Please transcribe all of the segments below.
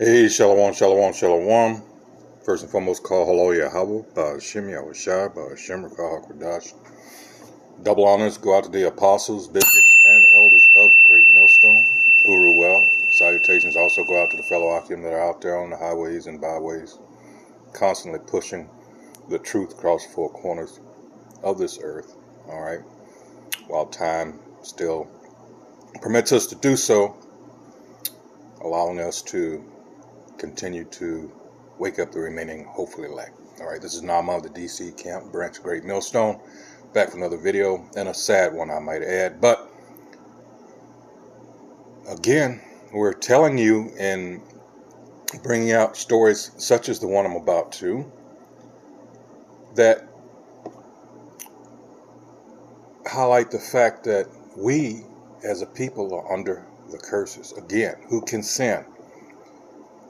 Hey, Shalom, Shalom, Shalom. First and foremost, call hello Yahweh, Ba'ashem Yahushai, Ba'ashem Rakah HaKodash. Double honors go out to the apostles, bishops, and elders of Great Millstone, who rule well. Salutations also go out to the fellow Akim that are out there on the highways and byways, constantly pushing the truth across the four corners of this earth, all right, while time still permits us to do so, allowing us to continue to wake up the remaining hopefully elect. All right, this is Nama of the DC Camp Branch Great Millstone, back for another video, and a sad one I might add. But again, we're telling you and bringing out stories such as the one I'm about to, that highlight the fact that we as a people are under the curses. Again, who can sin?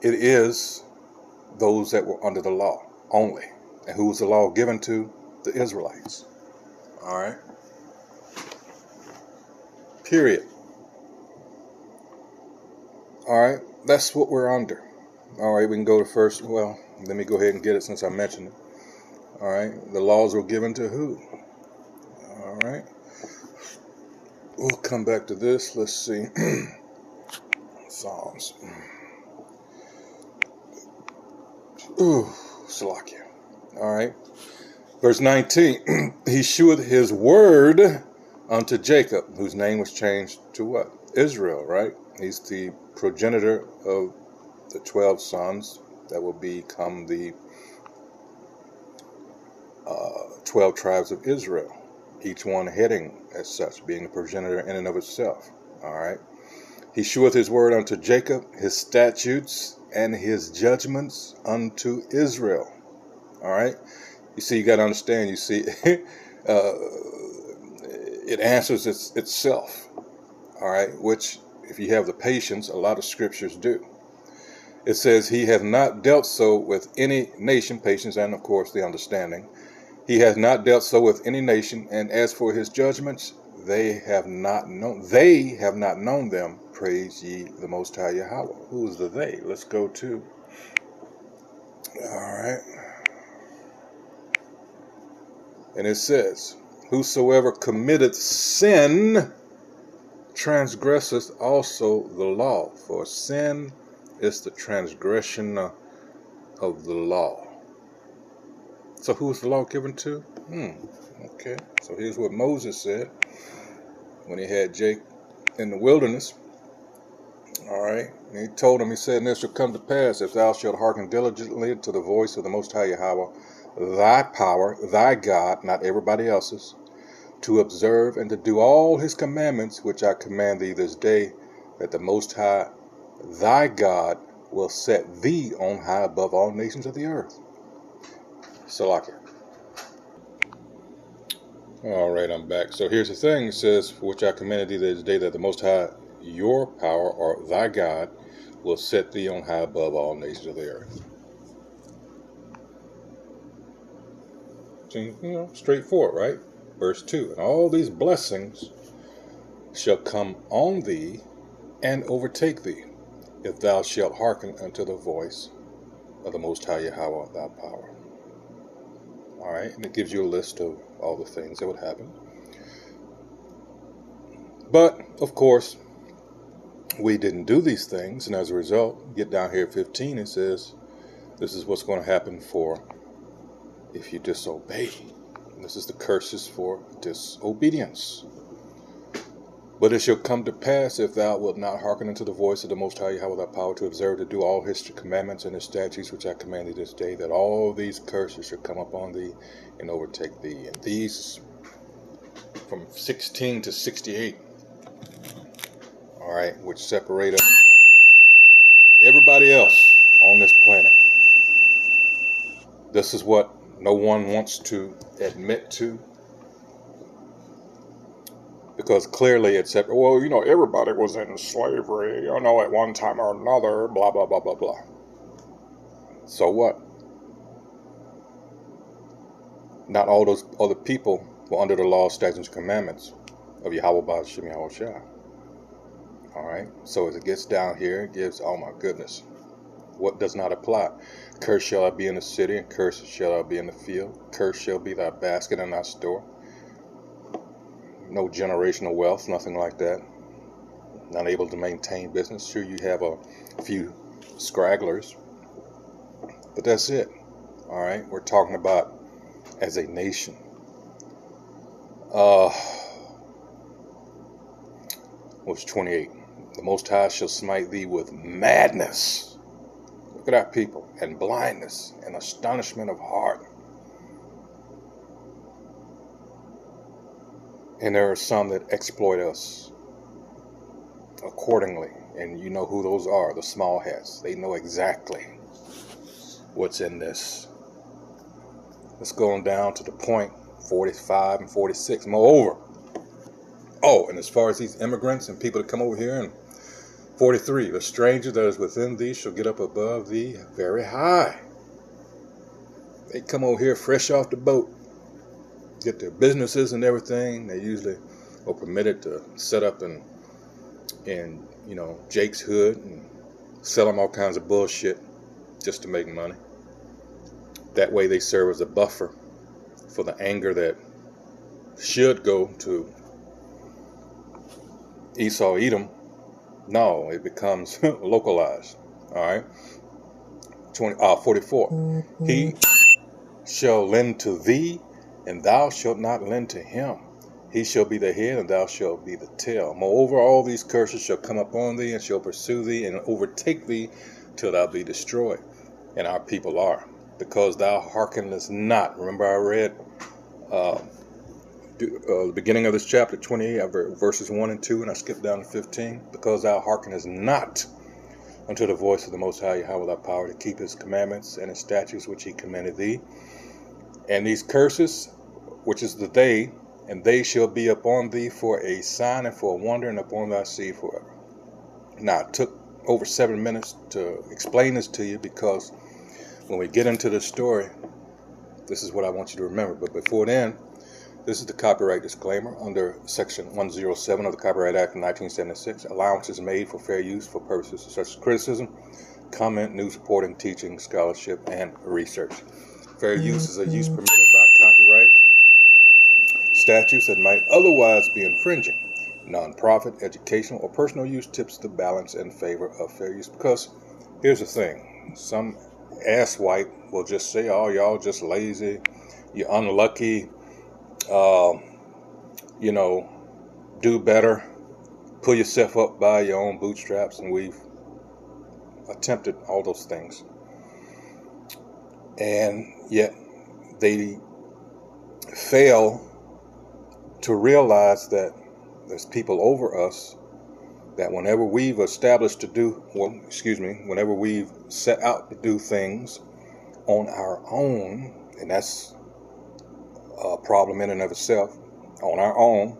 It is those that were under the law only. And who was the law given to? The Israelites. All right. Period. All right. That's what we're under. All right. We can go to first. Well, let me go ahead and get it since I mentioned it. All right. The laws were given to who? All right. We'll come back to this. Let's see. Psalms. Ooh, Salakia. All right. Verse 19. He sheweth his word unto Jacob, whose name was changed to what? Israel, right? He's the progenitor of the 12 sons that will become the 12 tribes of Israel, each one heading as such, being a progenitor in and of itself. All right. He sheweth his word unto Jacob, his statutes and his judgments unto Israel. All right. You see, you got to understand, you see, it answers itself. All right. Which, if you have the patience, a lot of scriptures do. It says, he hath not dealt so with any nation, patience, and of course the understanding. He hath not dealt so with any nation, and as for his judgments, they have not known them. Praise ye the Most High Yahweh. Who is the they? Let's go to. All right. And it says, whosoever committeth sin transgresseth also the law, for sin is the transgression of the law. So who is the law given to? Okay. So here's what Moses said when he had Jake in the wilderness. All right. And he told him, he said, and it shall come to pass, if thou shalt hearken diligently to the voice of the Most High Yahweh, thy power, thy God, not everybody else's, to observe and to do all his commandments, which I command thee this day, that the Most High, thy God, will set thee on high above all nations of the earth. Salakia. All right, I'm back. So here's the thing. It says, which I commanded thee this day, that the Most High, your power, or thy God, will set thee on high above all nations of the earth. So, straightforward, right? Verse 2, and all these blessings shall come on thee and overtake thee, if thou shalt hearken unto the voice of the Most High Yahweh, thy power. All right, and it gives you a list of all the things that would happen. But, of course, we didn't do these things, and as a result, get down here at 15, it says, this is what's going to happen for if you disobey. This is the curses for disobedience. But it shall come to pass, if thou wilt not hearken unto the voice of the Most High Yahweh thy power, to observe to do all his commandments and his statutes which I command thee this day, that all these curses shall come upon thee and overtake thee. And these, from 16 to 68, all right, which separate us from everybody else on this planet. This is what no one wants to admit to, because clearly it's, well, everybody was in slavery, at one time or another, blah, blah, blah, blah, blah. So what? Not all those other people were under the law, statutes, and commandments of Yahweh Ba'ashem Yahushai. All right. So as it gets down here, it gives, oh my goodness. what does not apply. Cursed shall I be in the city, and cursed shall I be in the field. Cursed shall be thy basket and thy store. No generational wealth, nothing like that. Not able to maintain business. Sure, you have a few scragglers, but that's it. All right, we're talking about as a nation. Verse 28. The Most High shall smite thee with madness. Look at our people. And blindness and astonishment of heart. And there are some that exploit us accordingly. And you know who those are, the small hats. They know exactly what's in this. Let's go on down to the point 45 and 46. Moreover, and as far as these immigrants and people that come over here, and 43, the stranger that is within thee shall get up above thee very high. They come over here fresh off the boat, get their businesses and everything. They usually are permitted to set up in Jake's hood and sell them all kinds of bullshit just to make money. That way they serve as a buffer for the anger that should go to Esau, Edom. No, it becomes localized. All right. 44. He shall lend to thee, and thou shalt not lend to him. He shall be the head, and thou shalt be the tail. Moreover, all these curses shall come upon thee, and shall pursue thee, and overtake thee, till thou be destroyed. And our people are, because thou hearkenest not. Remember, I read the beginning of this chapter 28, verses 1 and 2, and I skipped down to 15. Because thou hearkenest not unto the voice of the Most High Yahweh thy power, to keep his commandments and his statutes which he commanded thee. And these curses, which is the they, and they shall be upon thee for a sign and for a wonder, and upon thy seed forever. Now, it took over 7 minutes to explain this to you, because when we get into the story, this is what I want you to remember. But before then, this is the copyright disclaimer. Under Section 107 of the Copyright Act of 1976, allowance is made for fair use for purposes such as criticism, comment, news reporting, teaching, scholarship, and research. Fair use is a use permitted by copyright statutes that might otherwise be infringing. Non-profit, educational, or personal use tips the balance in favor of fair use. Because here's the thing. Some asswipe will just say, oh, y'all just lazy, you're unlucky, do better, pull yourself up by your own bootstraps. And we've attempted all those things. And yet they fail to realize that there's people over us that whenever we've whenever we've set out to do things on our own, and that's a problem in and of itself, on our own,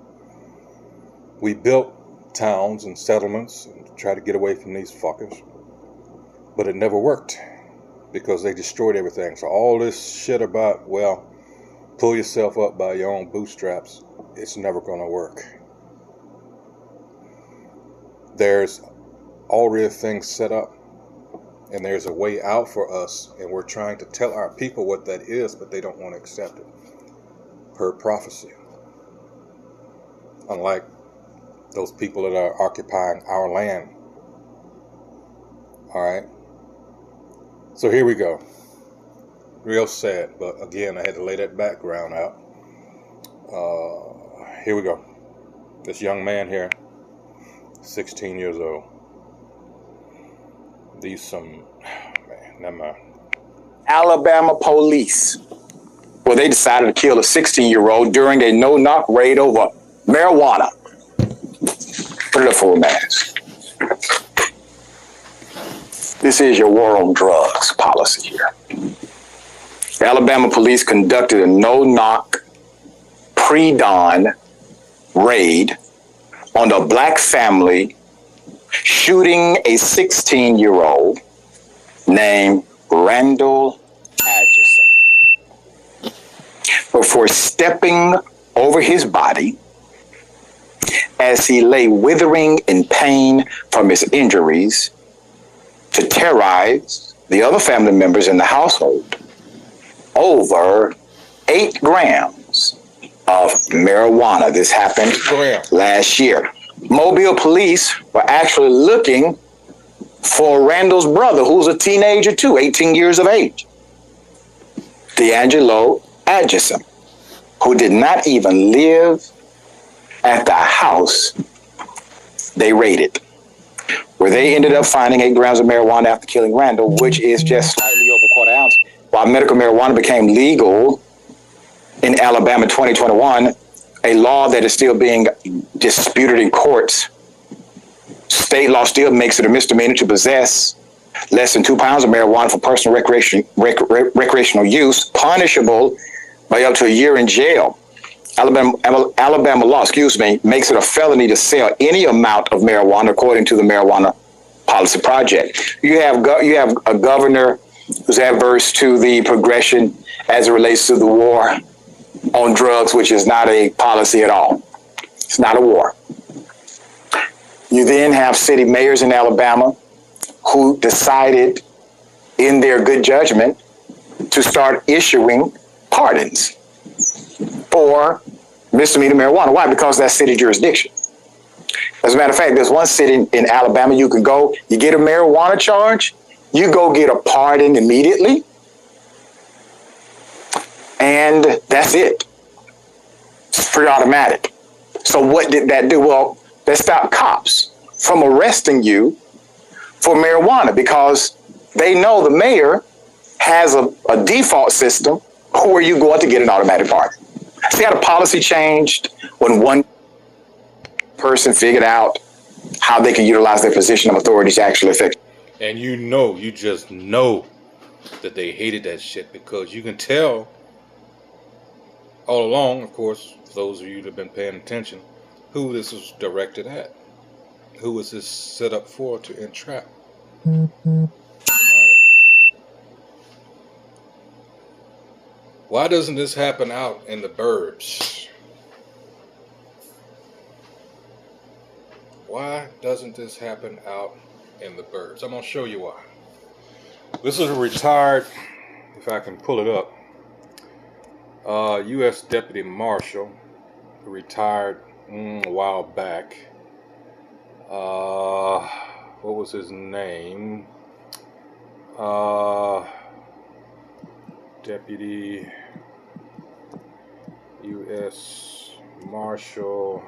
we built towns and settlements and tried to get away from these fuckers, but it never worked because they destroyed everything. So all this shit about, pull yourself up by your own bootstraps, it's never going to work. There's already things set up, and there's a way out for us, and we're trying to tell our people what that is, but they don't want to accept it, per prophecy. Unlike those people that are occupying our land. All right. So here we go. Real sad, but again, I had to lay that background out. Here we go. This young man here, 16 years old. Never mind. Alabama police. Well, they decided to kill a 16-year-old during a no-knock raid over marijuana. Put it up for a minute. This is your war on drugs policy here. The Alabama police conducted a no-knock pre-dawn raid on a black family, shooting a 16-year-old named Randall Atchison before stepping over his body as he lay withering in pain from his injuries to terrorize the other family members in the household over 8 grams of marijuana. This happened last year. Mobile police were actually looking for Randall's brother, who's a teenager too, 18 years of age, D'Angelo Adjison, who did not even live at the house they raided, where they ended up finding 8 grams of marijuana after killing Randall, which is just slightly over a quarter ounce. While medical marijuana became legal in Alabama in 2021, a law that is still being disputed in courts, state law still makes it a misdemeanor to possess less than 2 pounds of marijuana for personal recreational use, punishable by up to a year in jail. Alabama law, makes it a felony to sell any amount of marijuana, according to the Marijuana Policy Project. You have a governor who's adverse to the progression as it relates to the war on drugs, which is not a policy at all. It's not a war. You then have city mayors in Alabama who decided, in their good judgment, to start issuing pardons for misdemeanor marijuana. Why? Because that's city jurisdiction. As a matter of fact, there's one city in Alabama you can go, you get a marijuana charge, you go get a pardon immediately, and that's it. It's pretty automatic. So what did that do? Well, that stopped cops from arresting you for marijuana, because they know the mayor has a default system where you go out to get an automatic pardon. See how the policy changed when one person figured out how they can utilize their position of authority to actually affect. And you just know that they hated that shit, because you can tell all along, of course, for those of you that have been paying attention, who this was directed at. Who was this set up for to entrap? All right. Why doesn't this happen out in the burbs? Why doesn't this happen out in the burbs? I'm going to show you why. This is a retired, if I can pull it up, U.S. Deputy Marshal, retired a while back. What was his name? Deputy U.S. Marshal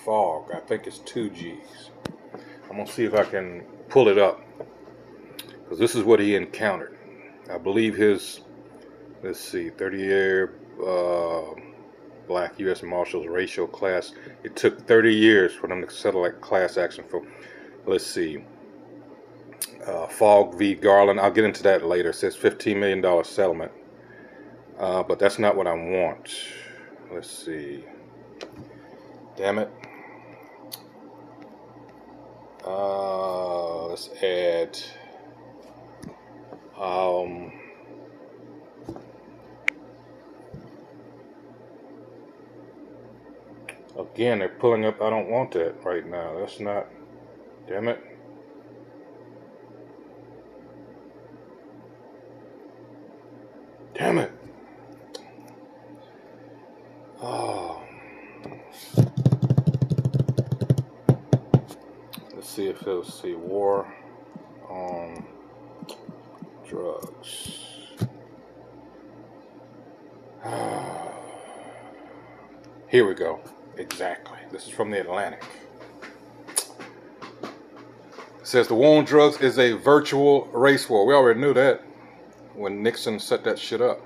Fogg. I think it's 2 G's. I'm going to see if I can pull it up, because this is what he encountered. I believe his, 30-year black U.S. Marshals ratio class. It took 30 years for them to settle that class action for, let's see, Fogg v. Garland. I'll get into that later. It says $15 million settlement. But that's not what I want. Let's see. Damn it. Let's add. Again, they're pulling up. I don't want that right now. That's not. Damn it. Damn it. Oh. Let's see if it'll see war on drugs. Here we go. Exactly. This is from the Atlantic. It says the war on drugs is a virtual race war. We already knew that when Nixon set that shit up.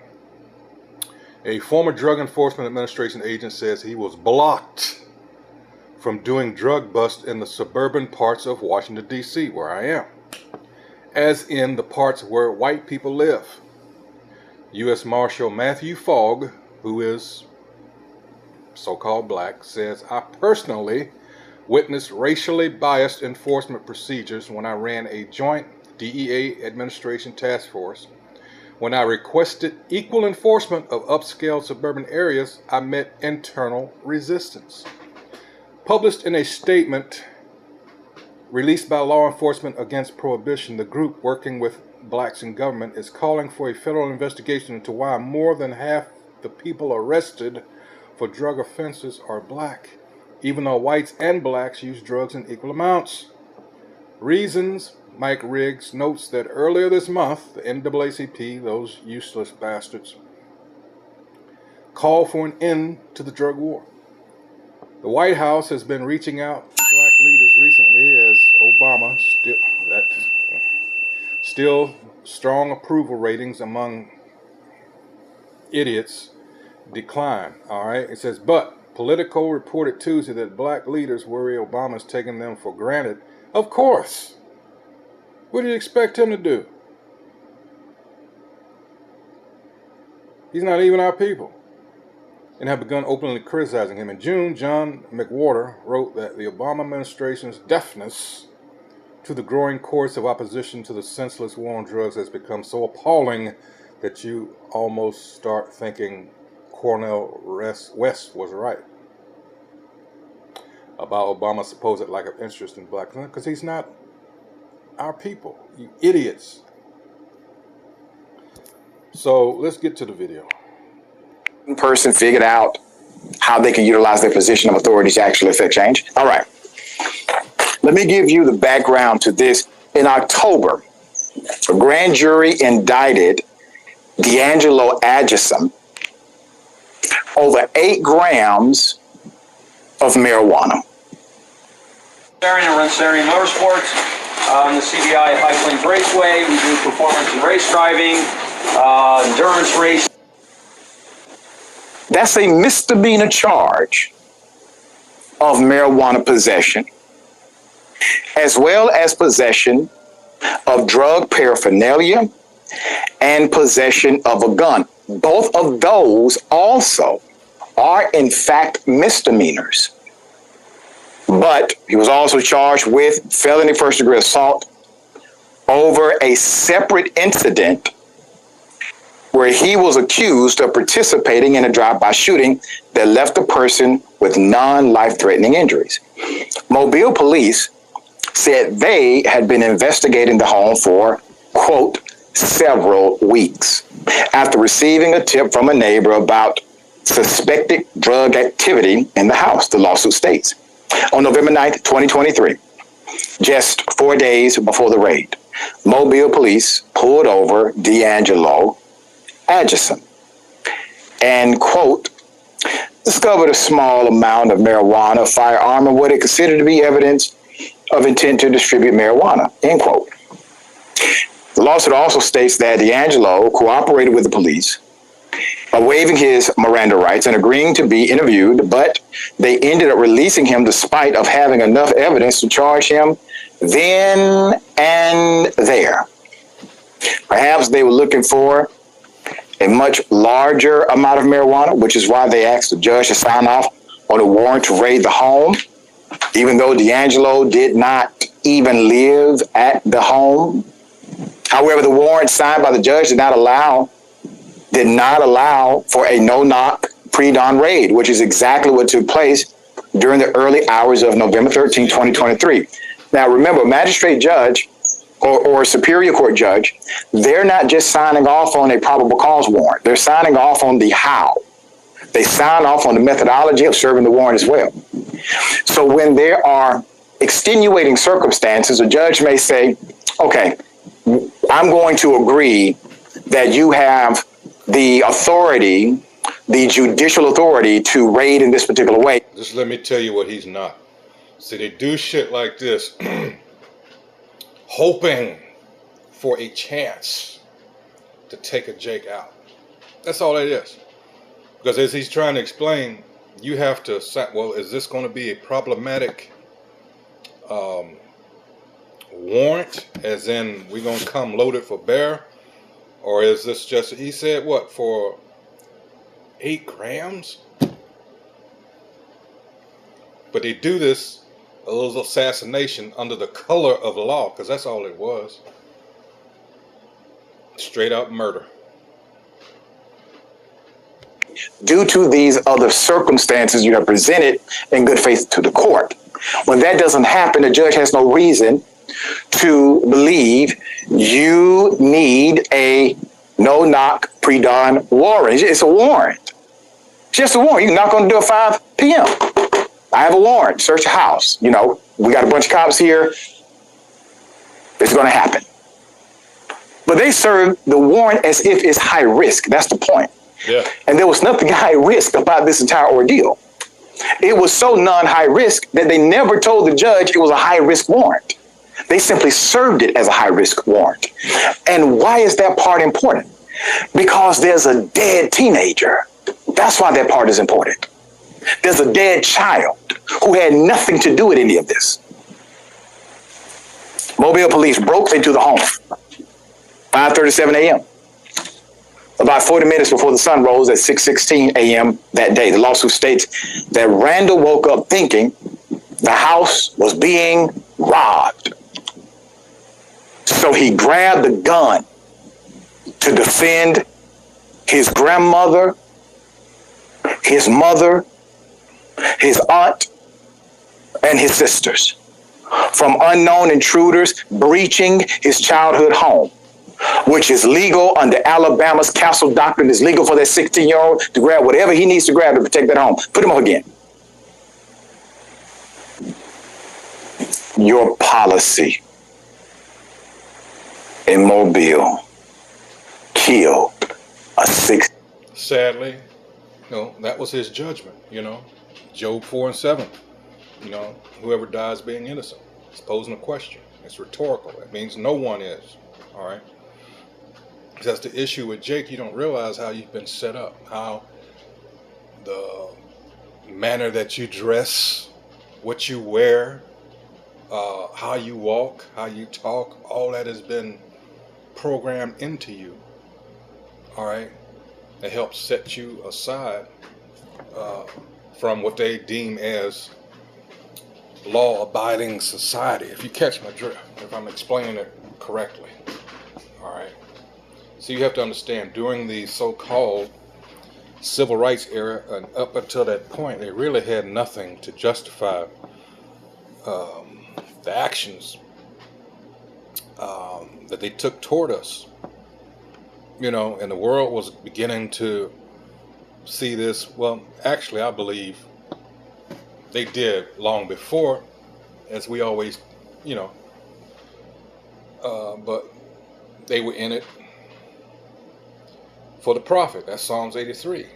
A former Drug Enforcement Administration agent says he was blocked from doing drug busts in the suburban parts of Washington, D.C., where I am, as in the parts where white people live. U.S. Marshal Matthew Fogg, who is so-called black, says, I personally witnessed racially biased enforcement procedures when I ran a joint DEA administration task force. When I requested equal enforcement of upscale suburban areas, I met internal resistance. Published in a statement Released by Law Enforcement Against Prohibition, the group working with blacks in government is calling for a federal investigation into why more than half the people arrested for drug offenses are black, even though whites and blacks use drugs in equal amounts. Reasons: Mike Riggs notes that earlier this month, the NAACP, those useless bastards, called for an end to the drug war. The White House has been reaching out to black leaders recently as Obama still strong approval ratings among idiots decline. All right, it says, but Politico reported Tuesday that black leaders worry Obama's taking them for granted. Of course. What do you expect him to do? He's not even our people. And have begun openly criticizing him. In June, John McWhorter wrote that the Obama administration's deafness to the growing chorus of opposition to the senseless war on drugs has become so appalling that you almost start thinking Cornel West was right about Obama's supposed lack of interest in blacks, because he's not our people, you idiots. So let's get to the video. Person figured out how they can utilize their position of authority to actually affect change. All right. Let me give you the background to this. In October, a grand jury indicted D'Angelo Addison over 8 grams of marijuana. And run Saturday Motorsports on the CBI High Plains Raceway. We do performance and race driving, endurance race. That's a misdemeanor charge of marijuana possession, as well as possession of drug paraphernalia and possession of a gun. Both of those also are in fact misdemeanors. But he was also charged with felony first-degree assault over a separate incident where he was accused of participating in a drive-by shooting that left the person with non-life-threatening injuries. Mobile police said they had been investigating the home for, quote, several weeks after receiving a tip from a neighbor about suspected drug activity in the house, the lawsuit states. On November 9th, 2023, just 4 days before the raid, Mobile police pulled over D'Angelo Addison and, quote, discovered a small amount of marijuana, a firearm, and what it considered to be evidence of intent to distribute marijuana, end quote. The lawsuit also states that D'Angelo cooperated with the police by waiving his Miranda rights and agreeing to be interviewed, but they ended up releasing him despite of having enough evidence to charge him then and there. Perhaps they were looking for a much larger amount of marijuana, which is why they asked the judge to sign off on a warrant to raid the home, even though D'Angelo did not even live at the home. However, the warrant signed by the judge did not allow for a no-knock pre-dawn raid, which is exactly what took place during the early hours of November 13, 2023. Now, remember, magistrate judge or superior court judge, they're not just signing off on a probable cause warrant. They're signing off on the how. They sign off on the methodology of serving the warrant as well. So when there are extenuating circumstances, a judge may say, okay, I'm going to agree that you have the authority, the judicial authority to raid in this particular way. Just let me tell you what he's not. See, they do shit like this, hoping for a chance to take a Jake out. That's all it is. Because as he's trying to explain, you have to, well, is this going to be a problematic warrant, as in we're going to come loaded for bear? Or is this just, he said what, for 8 grams? But they do this, a little assassination under the color of law, because that's all it was. Straight up murder. Due to these other circumstances you have presented in good faith to the court. When that doesn't happen, the judge has no reason to believe you need a no-knock pre-dawn warrant. It's a warrant. Just a warrant. You can knock on the door at 5 p.m. I have a warrant. Search a house. You know, we got a bunch of cops here. It's going to happen. But they serve the warrant as if it's high risk. That's the point. Yeah. And there was nothing high risk about this entire ordeal. It was so non-high risk that they never told the judge it was a high risk warrant. They simply served it as a high risk warrant. And why is that part important? Because there's a dead teenager. That's why that part is important. There's a dead child who had nothing to do with any of this. Mobile police broke into the home, 5:37 a.m. About 40 minutes before the sun rose at 6:16 a.m. that day. The lawsuit states that Randall woke up thinking the house was being robbed. So he grabbed the gun to defend his grandmother, his mother, his aunt, and his sisters from unknown intruders breaching his childhood home, which is legal under Alabama's Castle Doctrine. It's legal for that 16-year-old to grab whatever he needs to grab to protect that home. Put him up again. Your policy in Mobile killed a 6. Sadly, that was his judgment, Job 4:7. Whoever dies being innocent. It's posing a question. It's rhetorical. It means no one is. All right? That's the issue with Jake. You don't realize how you've been set up. How the manner that you dress, what you wear, how you walk, how you talk, all that has been programmed into you. All right? It helps set you aside from what they deem as law-abiding society. If you catch my drift, if I'm explaining it correctly. All right. So you have to understand, during the so-called civil rights era and up until that point, they really had nothing to justify the actions that they took toward us. And the world was beginning to see this. Well, actually, I believe they did long before, as we always, but they were in it for the profit. That's Psalms 83,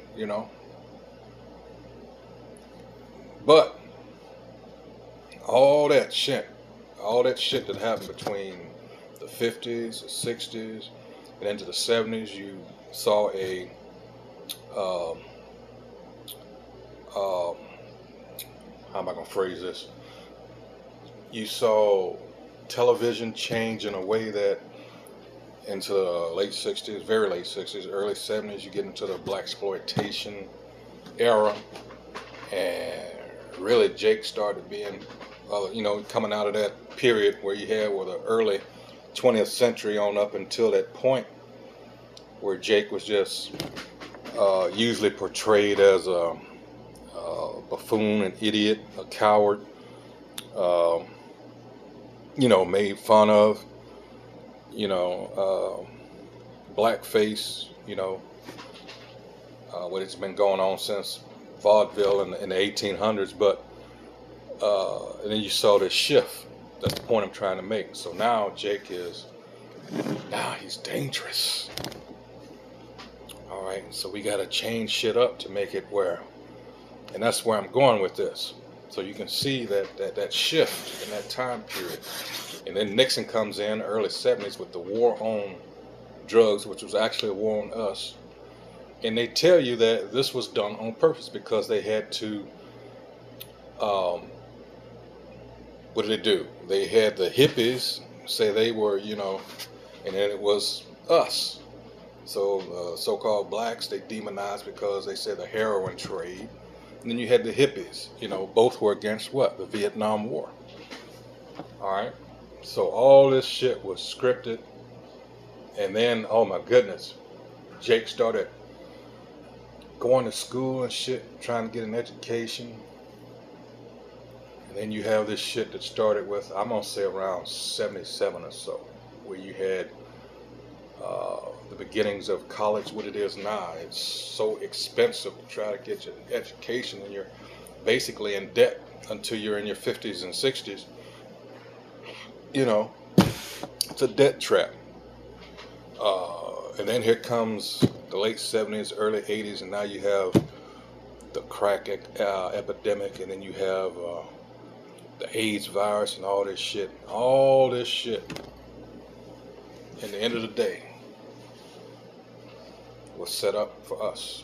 But all that shit that happened between the 50s, the 60s, and into the 70s, you saw a how am I going to phrase this? You saw television change in a way that into the late 60s, very late 60s, early 70s, you get into the blaxploitation era. And really Jake started being, coming out of that period where you had the early 20th century on up until that point where Jake was just usually portrayed as a buffoon, an idiot, a coward, made fun of, blackface, what it's been going on since vaudeville in the 1800s, but and then you saw this shift. That's the point I'm trying to make. So now Jake he's dangerous. All right, so we got to change shit up to make it and that's where I'm going with this. So you can see that shift in that time period. And then Nixon comes in early 70s with the war on drugs, which was actually a war on us. And they tell you that this was done on purpose because they had to, what did they do? They had the hippies say they were, and then it was us. So so-called blacks, they demonized because they said the heroin trade. And then you had the hippies, both were against what? The Vietnam War. All right. So all this shit was scripted. And then, oh my goodness, Jake started going to school and shit, trying to get an education. And then you have this shit that started with, I'm going to say around 77 or so, where you had the beginnings of college, what it is now. It's so expensive to try to get your education, and you're basically in debt until you're in your 50s and 60s. You know, it's a debt trap. And then here comes the late 70s, early 80s, and now you have the crack epidemic, and then you have the AIDS virus and all this shit. All this shit, in the end of the day, was set up for us.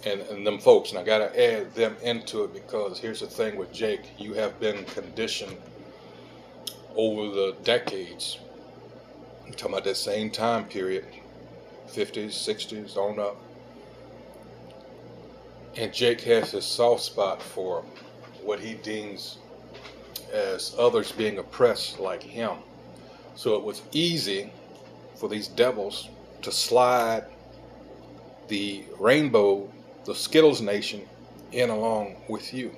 And them folks, and I gotta add them into it, because here's the thing with Jake. You have been conditioned over the decades. I'm talking about that same time period, 50s, 60s, on up. And Jake has his soft spot for what he deems as others being oppressed like him. So it was easy for these devils to slide the rainbow, the Skittles Nation, in along with you.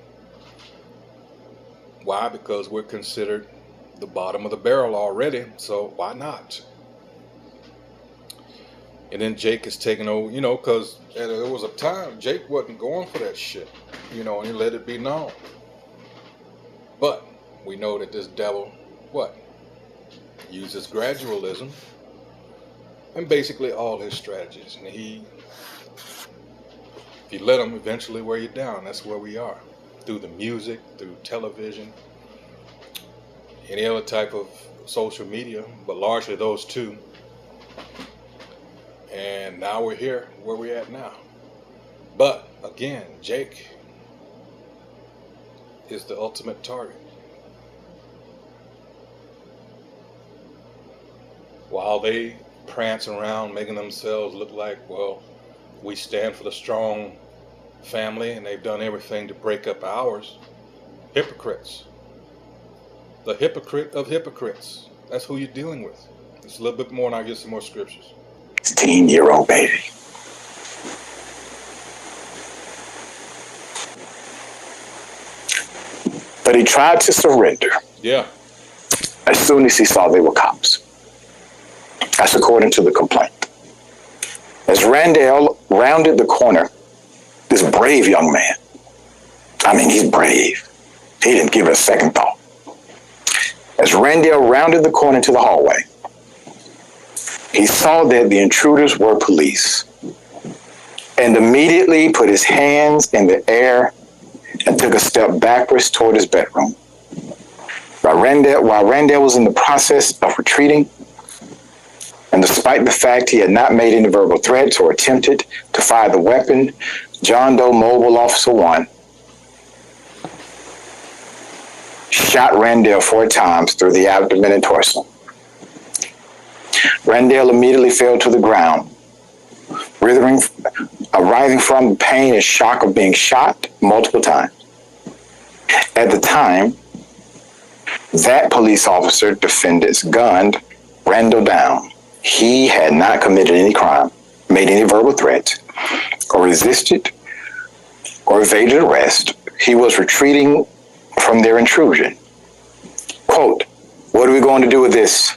Why? Because we're considered the bottom of the barrel already, so why not? And then Jake is taking over, you know, because there was a time Jake wasn't going for that shit, you know, and he let it be known. But we know that this devil, what? Uses gradualism and basically all his strategies. And if you let him eventually wear you down, that's where we are. Through the music, through television, any other type of social media, but largely those two. And now we're here where we're at now. But again, Jake is the ultimate target. While they prance around making themselves look like, well, we stand for the strong family, and they've done everything to break up ours. Hypocrites. The hypocrite of hypocrites. That's who you're dealing with. It's a little bit more, and I'll get some more scriptures. 16-year-old baby. But he tried to surrender. Yeah. As soon as he saw they were cops. That's according to the complaint. As Randall rounded the corner, this brave young man, I mean, he's brave. He didn't give it a second thought. As Randall rounded the corner to the hallway, he saw that the intruders were police, and immediately put his hands in the air and took a step backwards toward his bedroom. While Randall was in the process of retreating, and despite the fact he had not made any verbal threats or attempted to fire the weapon, John Doe Mobile Officer 1 shot Randall 4 times through the abdomen and torso. Randall immediately fell to the ground, writhing from the pain and shock of being shot multiple times. At the time, that police officer defendants gunned Randall down. He had not committed any crime, made any verbal threats, or resisted, or evaded arrest. He was retreating from their intrusion. Quote, "What are we going to do with this?"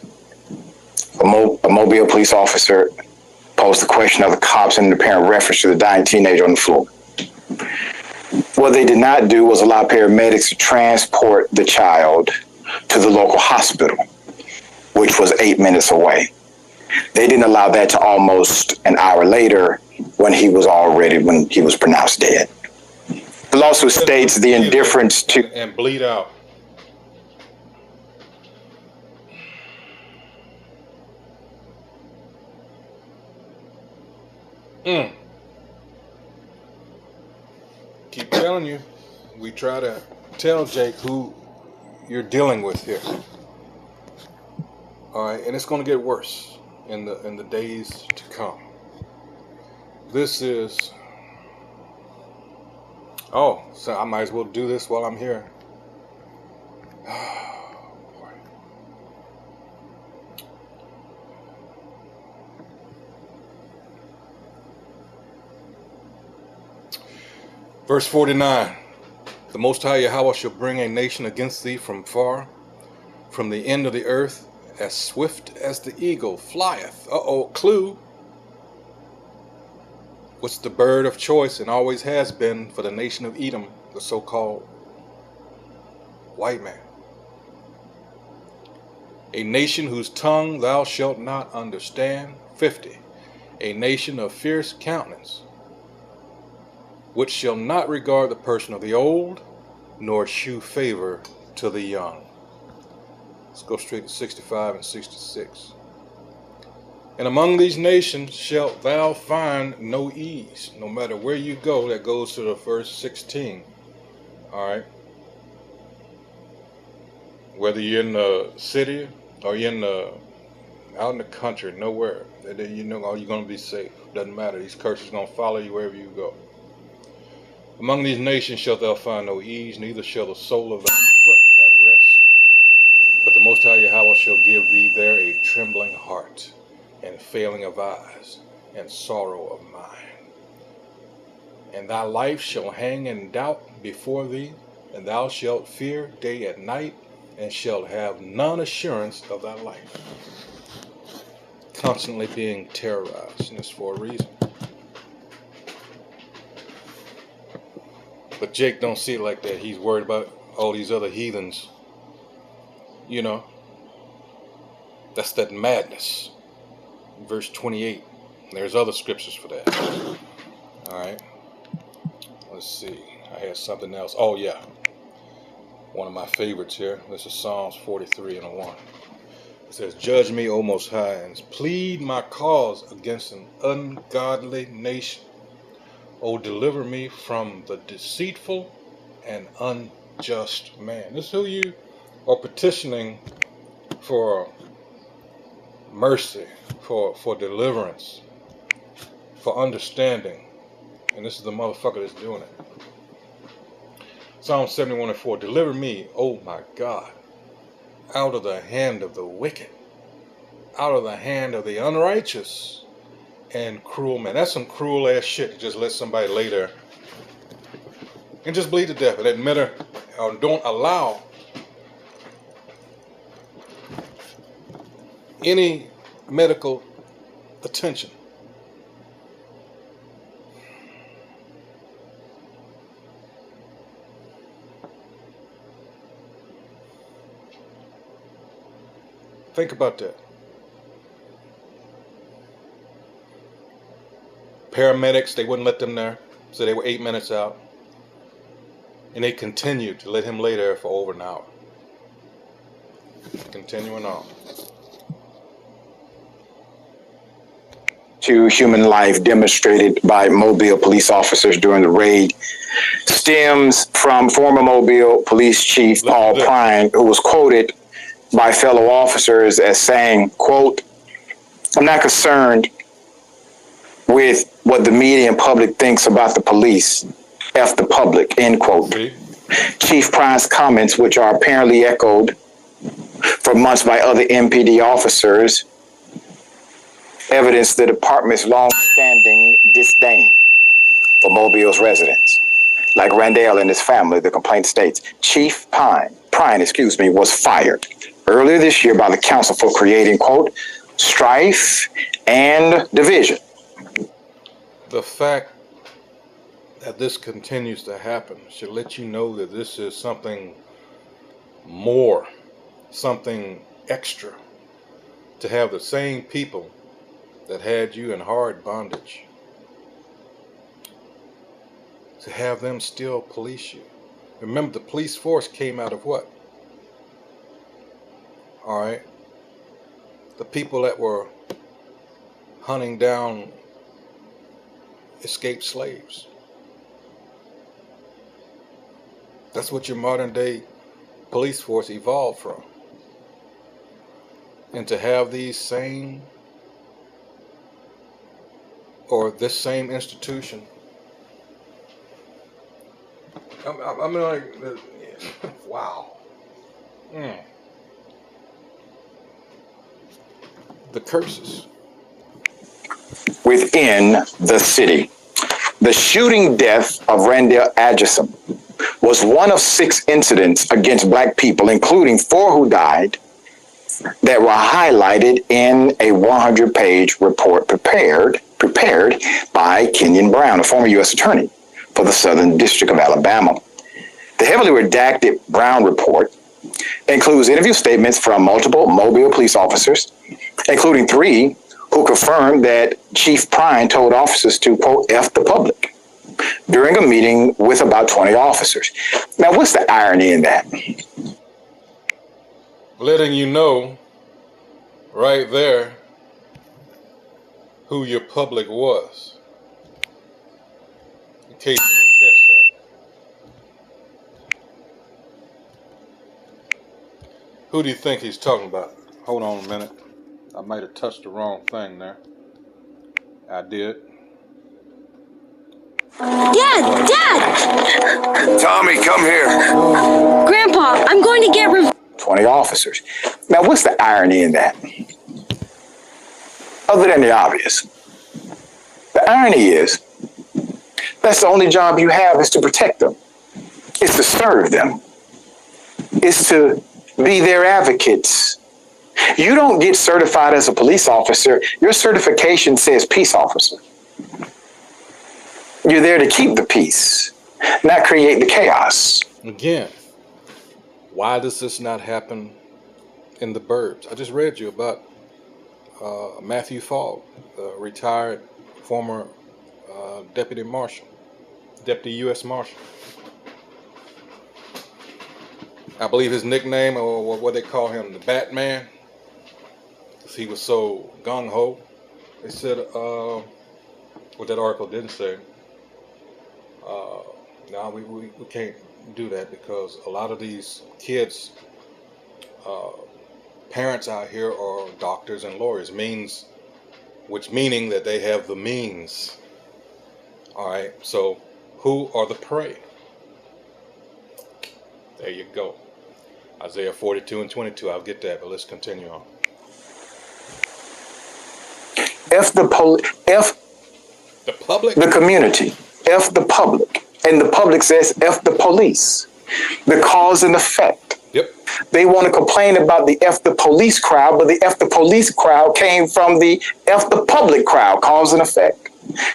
A Mobile police officer posed the question of the cops in an apparent reference to the dying teenager on the floor. What they did not do was allow paramedics to transport the child to the local hospital, which was 8 minutes away. They didn't allow that to almost an hour later when he was pronounced dead. The lawsuit states the indifference to... And bleed out. Keep telling you, we try to tell Jake who you're dealing with here. All right, and it's going to get worse in the days to come. This is... Oh, so I might as well do this while I'm here. Verse 49. The Most High Yahweh shall bring a nation against thee from far, from the end of the earth, as swift as the eagle flieth. Clue. What's the bird of choice and always has been for the nation of Edom, the so-called white man? A nation whose tongue thou shalt not understand. 50. A nation of fierce countenance, which shall not regard the person of the old, nor shew favor to the young. Let's go straight to 65 and 66. And among these nations shalt thou find no ease. No matter where you go, that goes to the verse 16. All right. Whether you're in the city or you're out in the country, nowhere, you know you're going to be safe. Doesn't matter. These curses are going to follow you wherever you go. Among these nations shalt thou find no ease, neither shall the sole of thy foot have rest. But the Most High Yahweh shall give thee there a trembling heart, and failing of eyes, and sorrow of mind. And thy life shall hang in doubt before thee, and thou shalt fear day and night, and shalt have none assurance of thy life. Constantly being terrorized, and it's for a reason. But Jake don't see it like that. He's worried about all these other heathens. You know, that's that madness. Verse 28. There's other scriptures for that. All right. Let's see. I had something else. Oh, yeah. One of my favorites here. This is Psalms 43 and 1. It says, Judge me, O Most High, and plead my cause against an ungodly nation. O deliver me from the deceitful and unjust man. This is who you are petitioning for mercy, for deliverance, for understanding. And this is the motherfucker that's doing it. Psalm 71 and 4. Deliver me, O my God, out of the hand of the wicked, out of the hand of the unrighteous and cruel man. That's some cruel ass shit to just let somebody lay there and just bleed to death. And admit her, or don't allow any medical attention. Think about that. Paramedics, they wouldn't let them there, so they were 8 minutes out. And they continued to let him lay there for over an hour. Continuing on. To human life demonstrated by Mobile police officers during the raid stems from former Mobile Police Chief Paul Prine, who was quoted by fellow officers as saying, quote, I'm not concerned with what the media and public thinks about the police. F the public, end quote. Chief Prine's comments, which are apparently echoed for months by other MPD officers, evidence the department's long-standing disdain for Mobile's residents. Like Randall and his family, the complaint states, Chief Prine, was fired earlier this year by the council for creating, quote, strife and division. The fact that this continues to happen should let you know that this is something more, something extra, to have the same people that had you in hard bondage, to have them still police you. Remember, the police force came out of what? All right, the people that were hunting down escaped slaves. That's what your modern day police force evolved from. And to have these same, or this same institution, I mean, like, wow. The curses. Within the city. The shooting death of Randall Adjusam was one of 6 incidents against black people, including 4 who died, that were highlighted in a 100-page report prepared by Kenyon Brown, a former U.S. attorney for the Southern District of Alabama. The heavily redacted Brown report includes interview statements from multiple Mobile police officers, including 3 who confirmed that Chief Prine told officers to, quote, F the public during a meeting with about 20 officers. Now, what's the irony in that? Letting you know right there who your public was, in case you didn't catch that. Who do you think he's talking about? Hold on a minute. I might have touched the wrong thing there. I did. Dad! Tommy, come here. Grandpa, I'm going to get 20 officers. Now, what's the irony in that? Other than the obvious. The irony is, that's the only job you have is to protect them. It's to serve them. It's to be their advocates. You don't get certified as a police officer. Your certification says peace officer. You're there to keep the peace, not create the chaos. Again, why does this not happen in the burbs? I just read you about Matthew Fogg, the retired former deputy U.S. Marshal. I believe his nickname, or what they call him, the Batman, because he was so gung-ho. They said, what that article didn't say, no, we can't do that because a lot of these kids, parents out here are doctors and lawyers, meaning that they have the means. All right, so who are the prey? There you go. Isaiah 42 and 22. I'll get that, but let's continue on. F the public, the community. F the public. And the public says F the police. The cause and effect. Yep. They want to complain about the F the police crowd, but the F the police crowd came from the F the public crowd, cause and effect.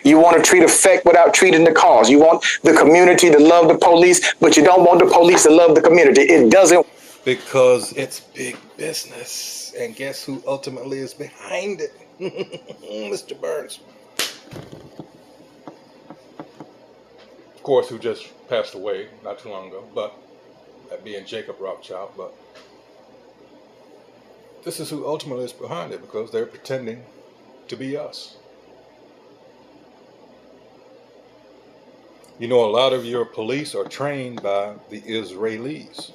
You want to treat effect without treating the cause. You want the community to love the police, but you don't want the police to love the community. It doesn't. Because it's big business. And guess who ultimately is behind it? Mr. Burns. Of course, who just passed away not too long ago, but that being Jacob Rothschild. But this is who ultimately is behind it, because they're pretending to be us. You know, a lot of your police are trained by the Israelis.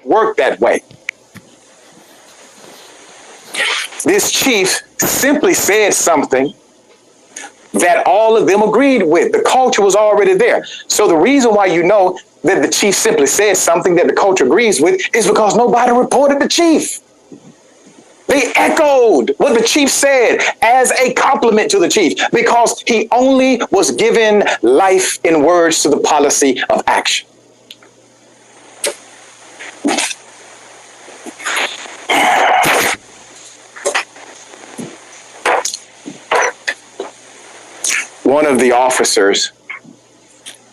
Work that way. This chief simply said something that all of them agreed with. The culture was already there. So the reason why you know that the chief simply said something that the culture agrees with is because nobody reported the chief. They echoed what the chief said as a compliment to the chief, because he only was given life in words to the policy of action. One of the officers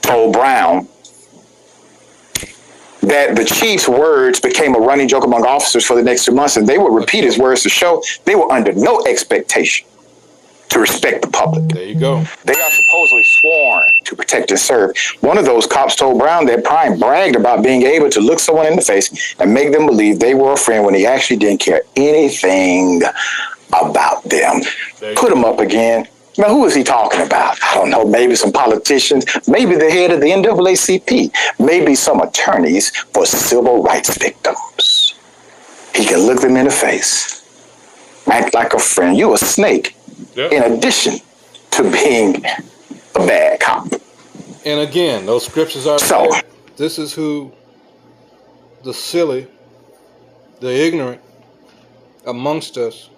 told Brown that the chief's words became a running joke among officers for the next 2 months, and they would repeat his words to show they were under no expectation to respect the public. There you go. They are supposedly sworn to protect and serve. One of those cops told Brown that Prine bragged about being able to look someone in the face and make them believe they were a friend when he actually didn't care anything about them. Put him up again. Now, who is he talking about? I don't know. Maybe some politicians, maybe the head of the NAACP, maybe some attorneys for civil rights victims. He can look them in the face, act like a friend. You a snake, in addition to being a bad cop. And again, those scriptures are so. There. This is who the silly, the ignorant amongst us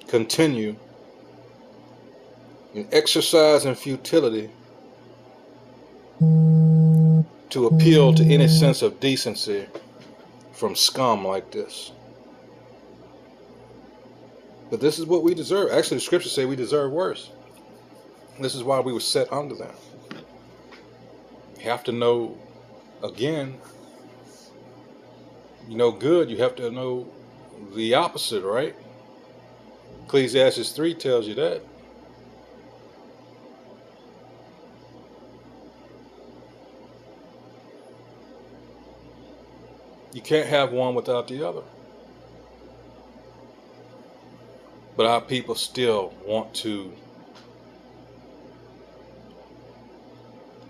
continue An exercise in futility to appeal to any sense of decency from scum like this. But this is what we deserve. Actually, the scriptures say we deserve worse. This is why we were set under them. You have to know, again, you know good, you have to know the opposite, right? Ecclesiastes 3 tells you that. You can't have one without the other. But our people still want to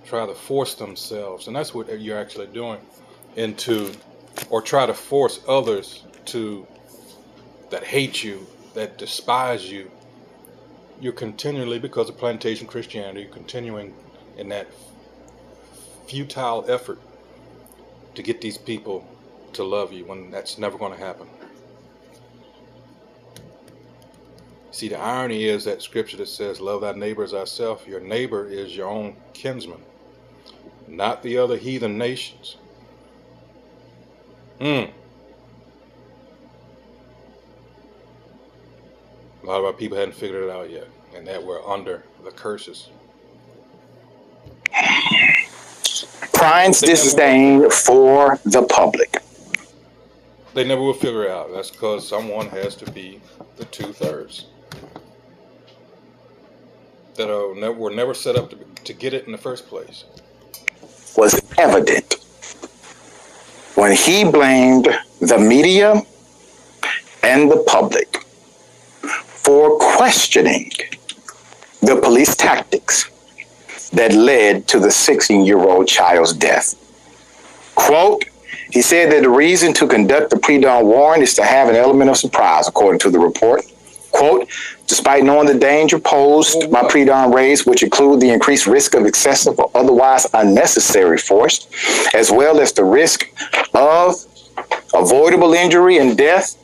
try to force themselves, and that's what you're actually doing, into, or try to force others to, that hate you, that despise you. You're continually, because of plantation Christianity, continuing in that futile effort to get these people to love you, when that's never going to happen. See, the irony is that scripture that says, love thy neighbor as thyself. Your neighbor is your own kinsman, not the other heathen nations. A lot of our people hadn't figured it out yet, and that we're under the curses. Pride's disdain for the public. They never will figure it out. That's because someone has to be the 2/3 that were never set up to get it in the first place. Was evident when he blamed the media and the public for questioning the police tactics that led to the 16-year-old child's death. Quote, he said that the reason to conduct the pre-dawn warrant is to have an element of surprise, according to the report. Quote, despite knowing the danger posed by pre-dawn raids, which include the increased risk of excessive or otherwise unnecessary force, as well as the risk of avoidable injury and death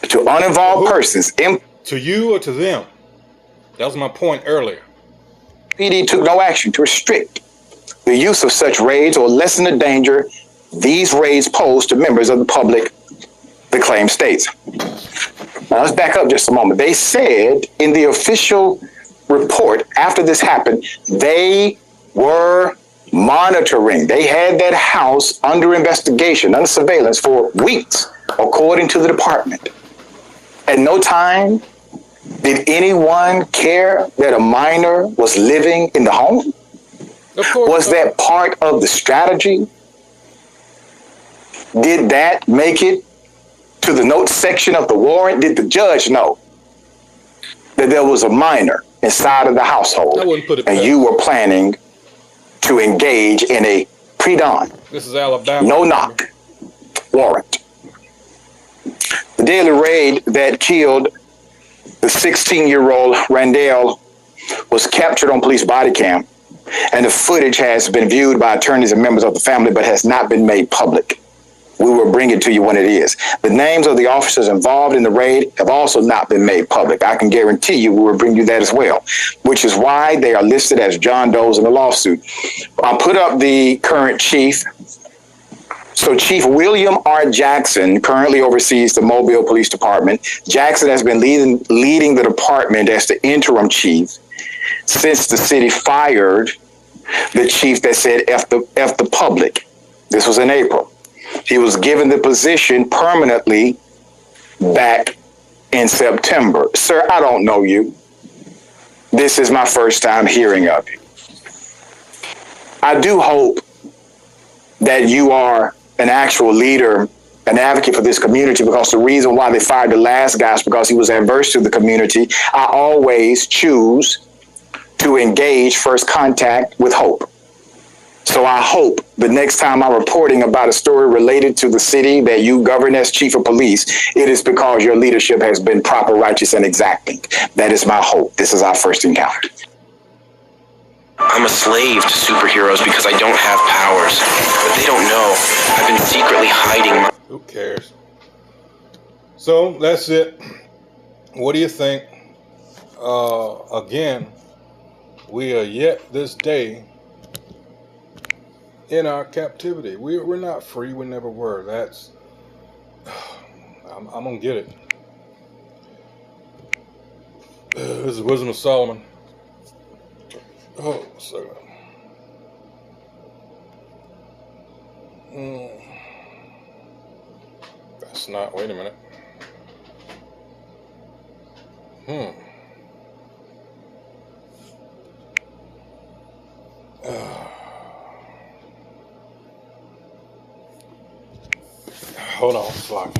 to uninvolved persons. To you or to them? That was my point earlier. PD took no action to restrict the use of such raids or lessen the danger these raids pose to members of the public, the claim states. Now let's back up just a moment. They said in the official report after this happened, they were monitoring. They had that house under investigation, under surveillance for weeks, according to the department. At no time did anyone care that a minor was living in the home? Of course. Was that part of the strategy? Did that make it to the notes section of the warrant? Did the judge know that there was a minor inside of the household and you were planning to engage in a pre-dawn, this is Alabama, no knock warrant? The deadly raid that killed the 16-year-old Randall was captured on police body cam, and the footage has been viewed by attorneys and members of the family, but has not been made public. We will bring it to you when it is. The names of the officers involved in the raid have also not been made public. I can guarantee you we will bring you that as well, which is why they are listed as John Does in the lawsuit. I'll put up the current chief. So Chief William R. Jackson currently oversees the Mobile Police Department. Jackson has been leading the department as the interim chief since the city fired the chief that said F the public. This was in April. He was given the position permanently back in September. Sir, I don't know you. This is my first time hearing of you. I do hope that you are an actual leader, an advocate for this community, because the reason why they fired the last guy is because he was adverse to the community. I always choose to engage first contact with hope. So I hope the next time I'm reporting about a story related to the city that you govern as chief of police, it is because your leadership has been proper, righteous, and exacting. That is my hope. This is our first encounter. I'm a slave to superheroes because I don't have powers. But they don't know. I've been secretly hiding my... Who cares? So that's it. What do you think? again, we are yet this day in our captivity. We're not free. We never were. That's I'm gonna get it. This is Wisdom of Solomon. Oh, sorry. That's not. Wait a minute. Hold on, Flock.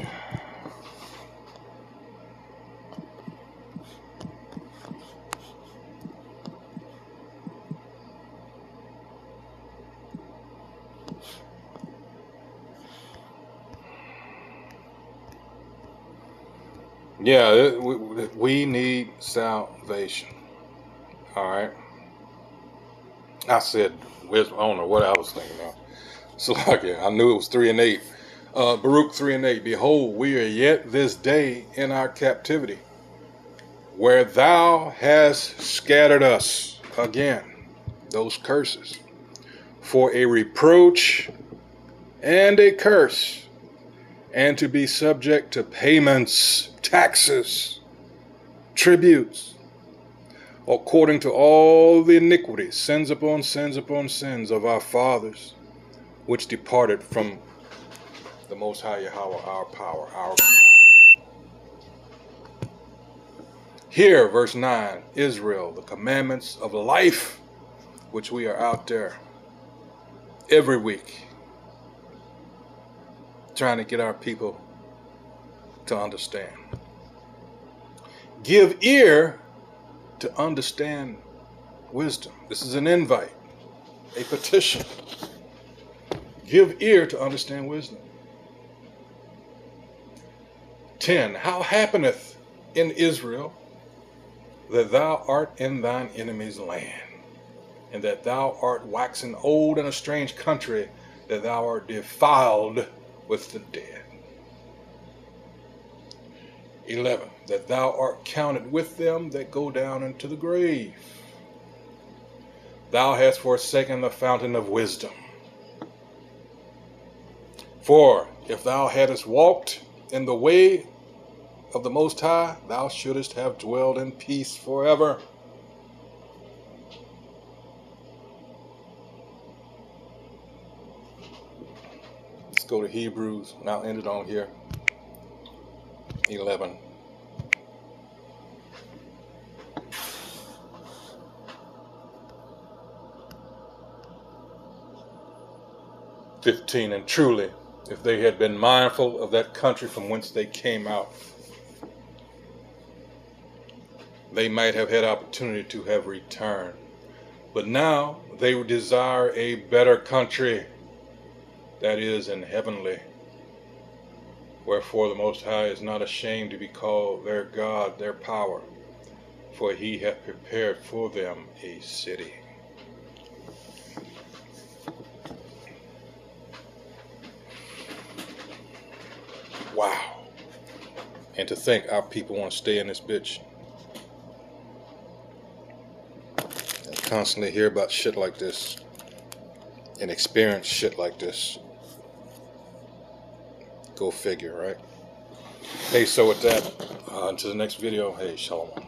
Yeah, we need salvation. All right. I said wisdom. I don't know what I was thinking now. So like, I knew it was 3 and 8. Baruch 3 and 8. Behold, we are yet this day in our captivity, where thou hast scattered us. Again, those curses, for a reproach and a curse, and to be subject to payments, taxes, tributes, according to all the iniquities, sins upon sins of our fathers, which departed from the Most High Yahweh, our power, our God. Here, verse 9, Israel, the commandments of life, which we are out there every week trying to get our people to understand. Give ear to understand wisdom. This is an invite, a petition. Give ear to understand wisdom. 10. How happeneth in Israel that thou art in thine enemy's land, and that thou art waxen old in a strange country, that thou art defiled with the dead. 11. That thou art counted with them that go down into the grave. Thou hast forsaken the fountain of wisdom. For if thou hadst walked in the way of the Most High, thou shouldest have dwelled in peace forever. Let's go to Hebrews, and I'll end it on here. 11. And truly, if they had been mindful of that country from whence they came out, they might have had opportunity to have returned. But now they desire a better country, that is, in heavenly. Wherefore the Most High is not ashamed to be called their God, their power, for he hath prepared for them a city. Wow. And to think our people want to stay in this bitch and constantly hear about shit like this and experience shit like this. Go figure, right? Hey, so with that, until the next video, hey, shalom.